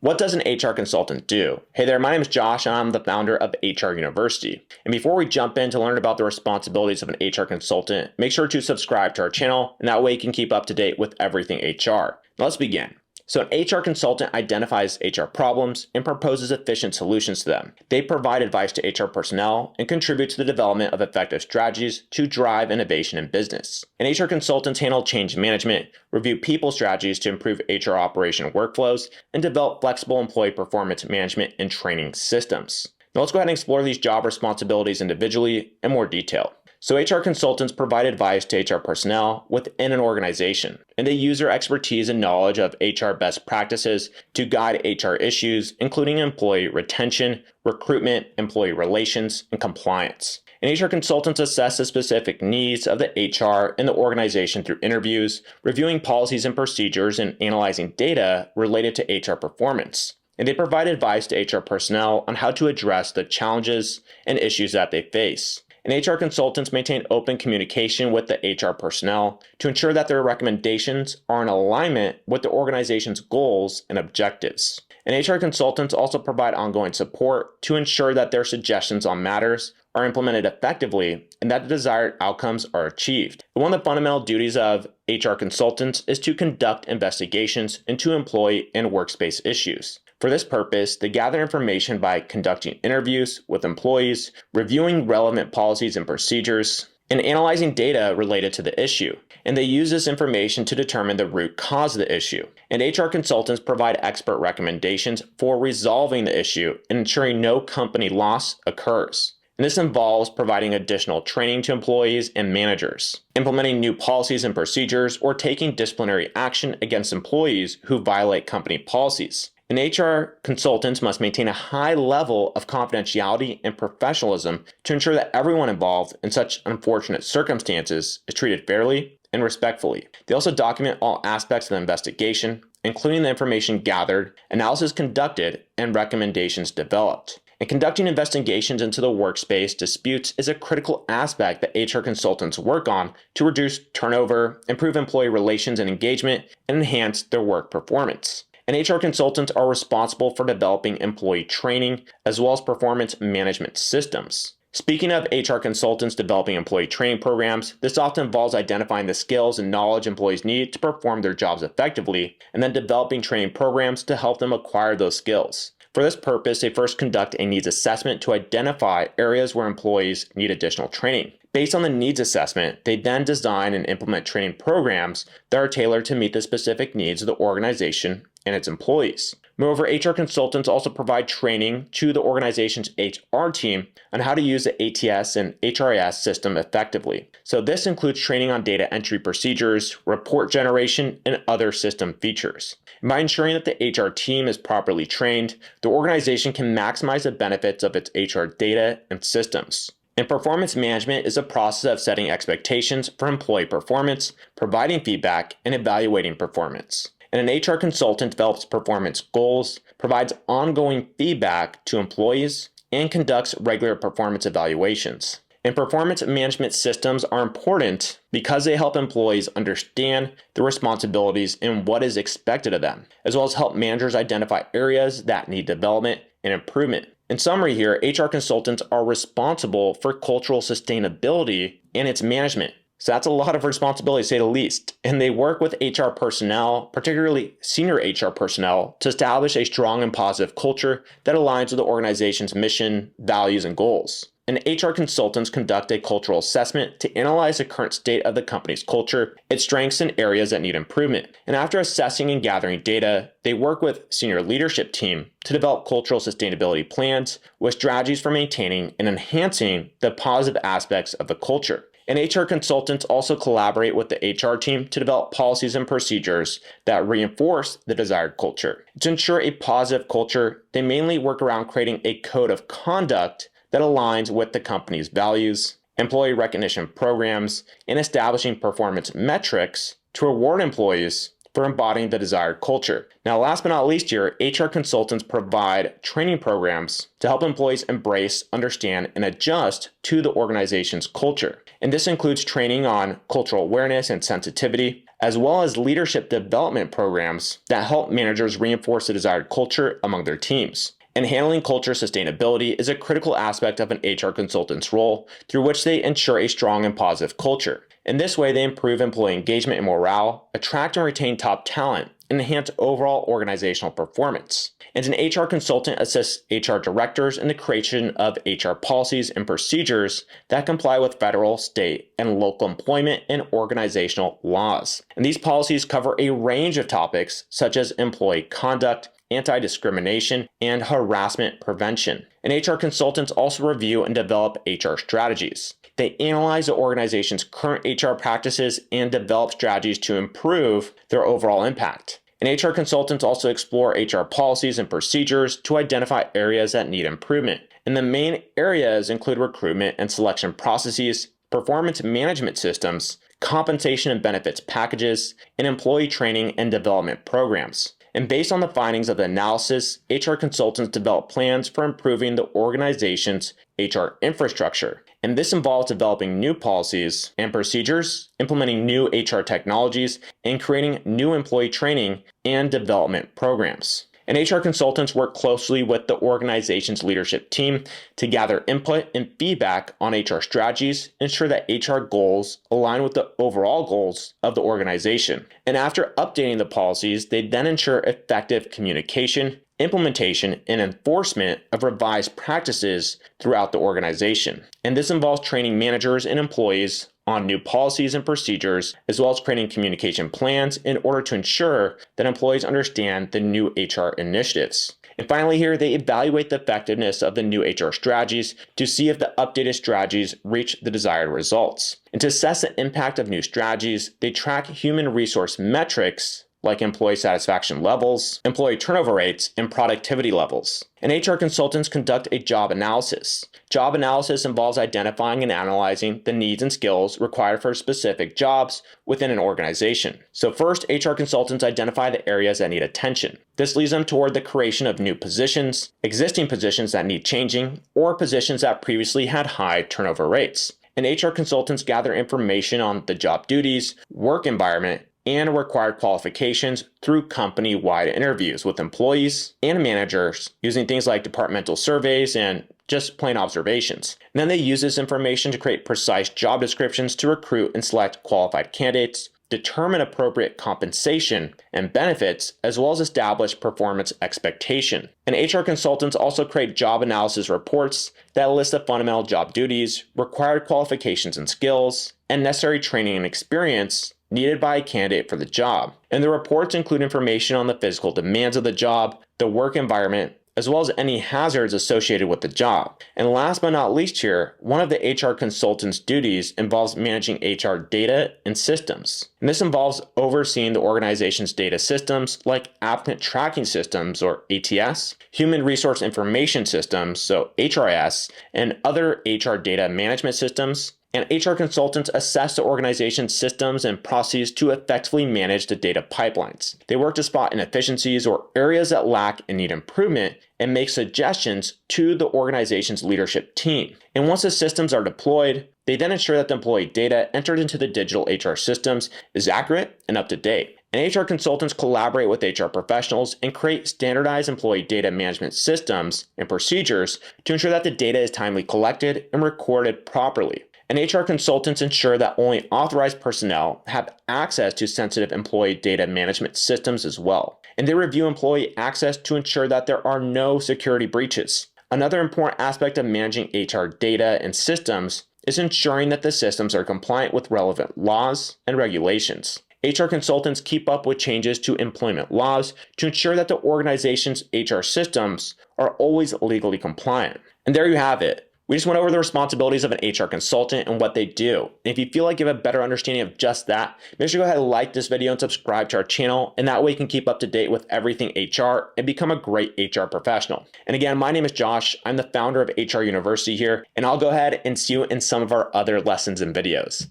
What does an HR consultant do? Hey there, my name is Josh and I'm the founder of HR University. And before we jump in to learn about the responsibilities of an HR consultant, make sure to subscribe to our channel, and that way you can keep up to date with everything HR. Now let's begin. So an HR consultant identifies HR problems and proposes efficient solutions to them. They provide advice to HR personnel and contribute to the development of effective strategies to drive innovation in business. And HR consultants handle change management, review people strategies to improve HR operation workflows, and develop flexible employee performance management and training systems. Now let's go ahead and explore these job responsibilities individually in more detail. So HR consultants provide advice to HR personnel within an organization, and they use their expertise and knowledge of HR best practices to guide HR issues, including employee retention, recruitment, employee relations, and compliance. And HR consultants assess the specific needs of the HR and the organization through interviews, reviewing policies and procedures, and analyzing data related to HR performance. And they provide advice to HR personnel on how to address the challenges and issues that they face. And HR consultants maintain open communication with the HR personnel to ensure that their recommendations are in alignment with the organization's goals and objectives. And HR consultants also provide ongoing support to ensure that their suggestions on matters are implemented effectively and that the desired outcomes are achieved. One of the fundamental duties of HR consultants is to conduct investigations into employee and workspace issues. For this purpose, they gather information by conducting interviews with employees, reviewing relevant policies and procedures, and analyzing data related to the issue. And they use this information to determine the root cause of the issue. And HR consultants provide expert recommendations for resolving the issue and ensuring no company loss occurs. And this involves providing additional training to employees and managers, implementing new policies and procedures, or taking disciplinary action against employees who violate company policies. And HR consultants must maintain a high level of confidentiality and professionalism to ensure that everyone involved in such unfortunate circumstances is treated fairly and respectfully. They also document all aspects of the investigation, including the information gathered, analysis conducted, and recommendations developed. And conducting investigations into the workspace disputes is a critical aspect that HR consultants work on to reduce turnover, improve employee relations and engagement, and enhance their work performance. And HR consultants are responsible for developing employee training as well as performance management systems. Speaking of HR consultants developing employee training programs, this often involves identifying the skills and knowledge employees need to perform their jobs effectively, and then developing training programs to help them acquire those skills. For this purpose, they first conduct a needs assessment to identify areas where employees need additional training. Based on the needs assessment, they then design and implement training programs that are tailored to meet the specific needs of the organization and its employees. Moreover, HR consultants also provide training to the organization's HR team on how to use the ATS and HRIS system effectively. So this includes training on data entry procedures, report generation, and other system features. And by ensuring that the HR team is properly trained, the organization can maximize the benefits of its HR data and systems. And performance management is a process of setting expectations for employee performance, providing feedback, and evaluating performance. And an HR consultant develops performance goals, provides ongoing feedback to employees, and conducts regular performance evaluations. And performance management systems are important because they help employees understand the responsibilities and what is expected of them, as well as help managers identify areas that need development and improvement. In summary here, HR consultants are responsible for cultural sustainability and its management. So that's a lot of responsibility, to say the least. And they work with HR personnel, particularly senior HR personnel, to establish a strong and positive culture that aligns with the organization's mission, values, and goals. And HR consultants conduct a cultural assessment to analyze the current state of the company's culture, its strengths, and areas that need improvement. And after assessing and gathering data, they work with senior leadership team to develop cultural sustainability plans with strategies for maintaining and enhancing the positive aspects of the culture. And HR consultants also collaborate with the HR team to develop policies and procedures that reinforce the desired culture. To ensure a positive culture, they mainly work around creating a code of conduct that aligns with the company's values, employee recognition programs, and establishing performance metrics to reward employees for embodying the desired culture. Now, last but not least here, HR consultants provide training programs to help employees embrace, understand, and adjust to the organization's culture. And this includes training on cultural awareness and sensitivity, as well as leadership development programs that help managers reinforce the desired culture among their teams. And handling culture sustainability is a critical aspect of an HR consultant's role, through which they ensure a strong and positive culture. In this way, they improve employee engagement and morale, attract and retain top talent, and enhance overall organizational performance. And an HR consultant assists HR directors in the creation of HR policies and procedures that comply with federal, state, and local employment and organizational laws. And these policies cover a range of topics such as employee conduct, anti-discrimination, and harassment prevention. And HR consultants also review and develop HR strategies. They analyze the organization's current HR practices and develop strategies to improve their overall impact. And HR consultants also explore HR policies and procedures to identify areas that need improvement. And the main areas include recruitment and selection processes, performance management systems, compensation and benefits packages, and employee training and development programs. And based on the findings of the analysis, HR consultants develop plans for improving the organization's HR infrastructure. And this involves developing new policies and procedures, implementing new HR technologies, and creating new employee training and development programs. And HR consultants work closely with the organization's leadership team to gather input and feedback on HR strategies, ensure that HR goals align with the overall goals of the organization. And after updating the policies, they then ensure effective communication, implementation, and enforcement of revised practices throughout the organization. And this involves training managers and employees on new policies and procedures, as well as creating communication plans in order to ensure that employees understand the new HR initiatives. And finally here, they evaluate the effectiveness of the new HR strategies to see if the updated strategies reach the desired results. And to assess the impact of new strategies, they track human resource metrics like employee satisfaction levels, employee turnover rates, and productivity levels. And HR consultants conduct a job analysis. Job analysis involves identifying and analyzing the needs and skills required for specific jobs within an organization. So first, HR consultants identify the areas that need attention. This leads them toward the creation of new positions, existing positions that need changing, or positions that previously had high turnover rates. And HR consultants gather information on the job duties, work environment, and required qualifications through company-wide interviews with employees and managers using things like departmental surveys and just plain observations. And then they use this information to create precise job descriptions to recruit and select qualified candidates, determine appropriate compensation and benefits, as well as establish performance expectation. And HR consultants also create job analysis reports that list the fundamental job duties, required qualifications and skills, and necessary training and experience needed by a candidate for the job. And the reports include information on the physical demands of the job, the work environment, as well as any hazards associated with the job. And last but not least here, one of the HR consultant's duties involves managing HR data and systems. And this involves overseeing the organization's data systems like applicant tracking systems or ATS, human resource information systems, so HRIS, and other HR data management systems. And HR consultants assess the organization's systems and processes to effectively manage the data pipelines. They work to spot inefficiencies or areas that lack and need improvement and make suggestions to the organization's leadership team. And once the systems are deployed, they then ensure that the employee data entered into the digital HR systems is accurate and up to date. And HR consultants collaborate with HR professionals and create standardized employee data management systems and procedures to ensure that the data is timely collected and recorded properly. And HR consultants ensure that only authorized personnel have access to sensitive employee data management systems as well. And they review employee access to ensure that there are no security breaches. Another important aspect of managing HR data and systems is ensuring that the systems are compliant with relevant laws and regulations. HR consultants keep up with changes to employment laws to ensure that the organization's HR systems are always legally compliant. And there you have it. We just went over the responsibilities of an HR consultant and what they do. And if you feel like you have a better understanding of just that, make sure to go ahead and like this video and subscribe to our channel. And that way you can keep up to date with everything HR and become a great HR professional. And again, my name is Josh. I'm the founder of HR University here, and I'll go ahead and see you in some of our other lessons and videos.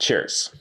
Cheers.